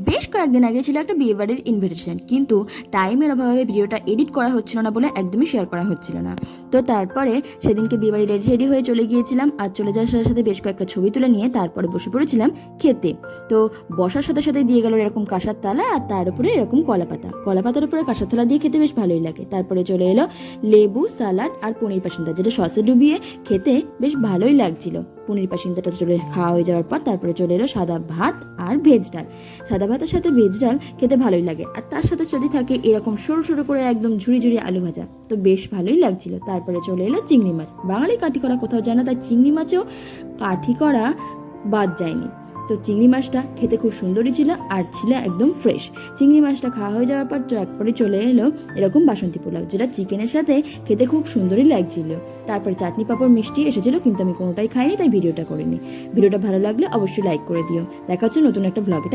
বেশ কয়েকদিন আগে ছিল একটা বিয়েবাড়ির ইনভিটেশন, কিন্তু টাইমের অভাবে ভিডিওটা এডিট করা হচ্ছিল না বলে একদমই শেয়ার করা হচ্ছিল না। তো তারপরে সেদিনকে বিয়েবাড়ি রেডি রেডি হয়ে চলে গিয়েছিলাম, আর চলে যাওয়ার সাথে সাথে বেশ কয়েকটা ছবি তুলে নিয়ে তারপরে বসে পড়েছিলাম খেতে। তো বসার সাথে সাথে দিয়ে গেল এরকম কাঁসার থালা, আর তার উপরে এরকম কলাপাতা, কলাপাতার উপরে কাঁসার থালা দিয়ে খেতে বেশ ভালোই লাগে। তারপরে চলে এলো লেবু, সালাড আর পনির পাসিন্দা, যেটা সসে ডুবিয়ে খেতে বেশ ভালোই লাগছিল। পনির পাসিন্দাটা চলে খাওয়া হয়ে যাওয়ার পর তারপরে চলে এলো সাদা ভাত আর ভেজ ডাল। সাদা ভাতের সাথে ভেজ ডাল খেতে ভালোই লাগে, আর তার সাথে যদি থাকে এরকম সরু সরু করে একদম ঝুড়ি ঝুড়ি আলু ভাজা, তো বেশ ভালোই লাগছিল। তারপরে চলে এলো চিংড়ি মাছ। বাঙালি কাঠি করা কোথাও যায় না, তাই চিংড়ি মাছেও কাঠি করা বাদ যায়নি। তো চিংড়ি মাছটা খেতে খুব সুন্দরই ছিল আর ছিল একদম ফ্রেশ। চিংড়ি মাছটা খাওয়া হয়ে যাওয়ার পর একবারে চলে এলো এরকম বাসন্তী পোলাও, যেটা চিকেনের সাথে খেতে খুব সুন্দরই লাগছিল। তারপরে চাটনি পাঁপড় মিষ্টি এসেছিল, কিন্তু আমি কোনোটাই খাইনি, তাই ভিডিওটা করিনি। ভিডিওটা ভালো লাগলে অবশ্যই লাইক করে দিও। দেখা হচ্ছে নতুন একটা ব্লগে।